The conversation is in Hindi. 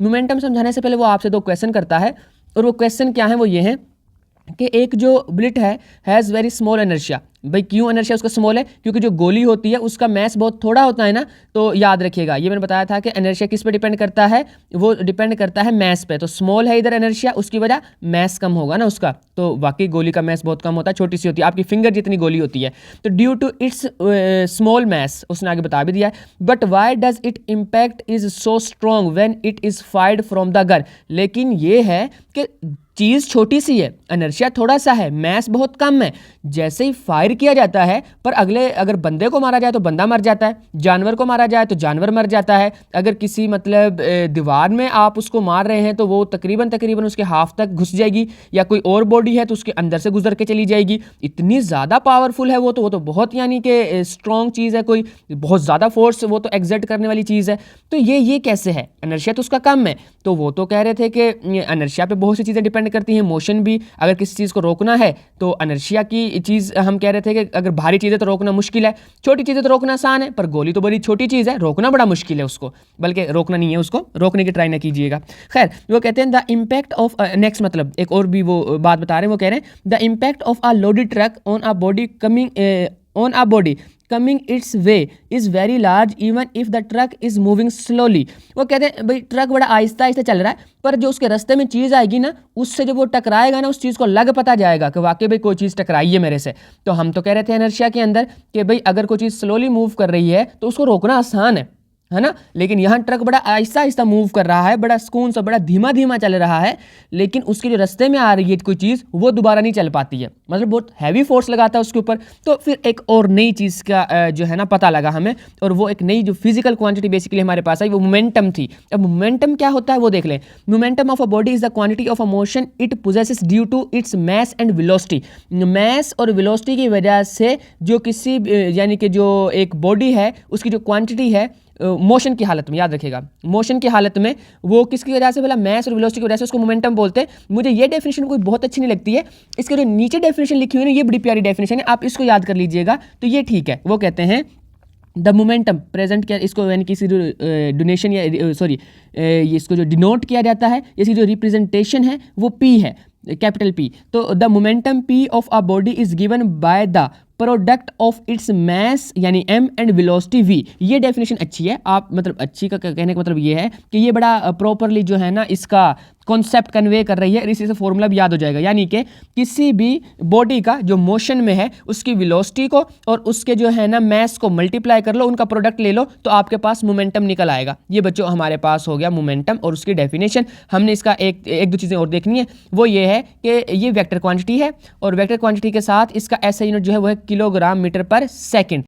मोमेंटम समझाने से पहले वो आपसे 2 क्वेश्चन करता है, और वो क्वेश्चन क्या है, वो ये है कि एक जो बुलेट है हैज़ वेरी स्मॉल इनर्शिया। भाई क्यों इनर्शिया उसका स्मॉल है? क्योंकि जो गोली होती है उसका मैस बहुत थोड़ा होता है ना। तो याद रखिएगा, ये मैंने बताया था कि इनर्शिया किस पे डिपेंड करता है, वो डिपेंड करता है मैस पे। तो स्मॉल है इधर इनर्शिया, उसकी वजह मैस कम होगा ना उसका। तो वाकई गोली का मैस बहुत कम होता है, छोटी सी होती है, आपकी फिंगर जितनी गोली होती है। तो due to its small mass, उसने आगे बता भी दिया है। But why does it impact is so strong when it is fired from the gun. लेकिन ये है कि चीज़ छोटी सी है, इनर्शिया थोड़ा सा है, मैस बहुत कम है, जैसे ही फायर किया जाता है पर अगर बंदे को मारा जाए तो बंदा मर जाता है, जानवर को मारा जाए तो जानवर मर जाता है। अगर किसी मतलब दीवार में आप उसको मार रहे हैं तो वो तकरीबन उसके हाफ तक घुस जाएगी, या कोई और बॉडी है तो उसके अंदर से गुजर के चली जाएगी। इतनी ज़्यादा पावरफुल है वो तो बहुत यानी कि स्ट्रॉन्ग चीज़ है, कोई बहुत ज़्यादा फोर्स वो तो एग्जर्ट करने वाली चीज़ है। तो ये कैसे है? इनर्शिया तो उसका कम है। तो वो तो कह रहे थे कि इनर्शिया पे बहुत सी चीज़ें डिपेंड करती हैं, मोशन भी। अगर किसी चीज़ को रोकना है तो इनर्शिया की चीज़ हम कह रहे थे कि अगर भारी चीज़ें तो रोकना मुश्किल है, छोटी चीज़ें तो रोकना आसान है, पर गोली तो बड़ी छोटी चीज़ है, रोकना बड़ा मुश्किल है उसको। बल्कि रोकना नहीं है, उसको रोकने की ट्राई ना कीजिएगा। खैर, वो कहते हैं द इम्पैक्ट ऑफ नेक्स्ट, मतलब एक और भी वो बात बता रहे हैं। वो कह रहे हैं the impact of a loaded truck on a body coming it's way is very large even if the truck is moving slowly. वो कहते हैं भाई ट्रक बड़ा आहिस्ता आहिस्ता चल रहा है, पर जो उसके रास्ते में चीज़ आएगी ना, उससे जब वो टकराएगा ना, उस चीज़ को लग पता जाएगा कि वाकई भाई कोई चीज़ टकराई है मेरे से। तो हम तो कह रहे थे इनर्शिया के अंदर कि भाई अगर कोई चीज़ स्लोली मूव कर रही है तो उसको रोकना आसान है ना। लेकिन यहाँ ट्रक बड़ा आहिस्ता आहिस्ता मूव कर रहा है, बड़ा सुकून सा, बड़ा धीमा धीमा चल रहा है, लेकिन उसके जो रास्ते में आ रही है कोई चीज़, वो दोबारा नहीं चल पाती है, मतलब बहुत हैवी फोर्स लगाता है उसके ऊपर। तो फिर एक और नई चीज़ का जो है ना पता लगा हमें, और वो एक नई जो फिजिकल क्वांटिटी बेसिकली हमारे पास आई, वो मोमेंटम थी। अब मोमेंटम क्या होता है वो देख लें। Momentum of a body is the quantity of a motion it possesses due to its mass and velocity. Mass और वेलोसिटी की वजह से जो किसी यानी कि जो एक बॉडी है उसकी जो क्वांटिटी है मोशन की हालत में, याद रखिएगा, मोशन की हालत में वो किसकी वजह से, बोला मैस और वेलोसिटी की वजह से, उसको मोमेंटम बोलते हैं। मुझे ये डेफिनेशन कोई बहुत अच्छी नहीं लगती है, इसके जो नीचे डेफिनेशन लिखी हुई है ना, ये बड़ी प्यारी डेफिनेशन है, आप इसको याद कर लीजिएगा तो ये ठीक है। वो कहते हैं द मोमेंटम प्रेजेंट किया, इसको यानी किसी जो डोनेशन या सॉरी इसको जो डिनोट किया जाता है, इसकी जो रिप्रेजेंटेशन है वो पी है, कैपिटल पी। तो the momentum P of a body is given by the product of its mass यानी m एंड वेलोसिटी v। ये डेफिनेशन अच्छी है, आप मतलब अच्छी का कहने का मतलब ये है कि ये बड़ा प्रॉपरली जो है ना इसका कॉन्सेप्ट कन्वे कर रही है। इसी से फॉर्मूला भी याद हो जाएगा, यानी कि किसी भी बॉडी का जो मोशन में है उसकी वेलोसिटी को और उसके जो है ना मैस को मल्टीप्लाई कर लो, उनका प्रोडक्ट ले लो, तो आपके पास मोमेंटम निकल आएगा। ये बच्चों हमारे पास हो गया मोमेंटम और उसकी डेफिनेशन। हमने इसका एक दो चीज़ें और देखनी है, वो ये है कि ये वेक्टर क्वांटिटी है, और वेक्टर क्वांटिटी के साथ इसका SI यूनिट जो है वो है किलोग्राम मीटर पर सेकेंड।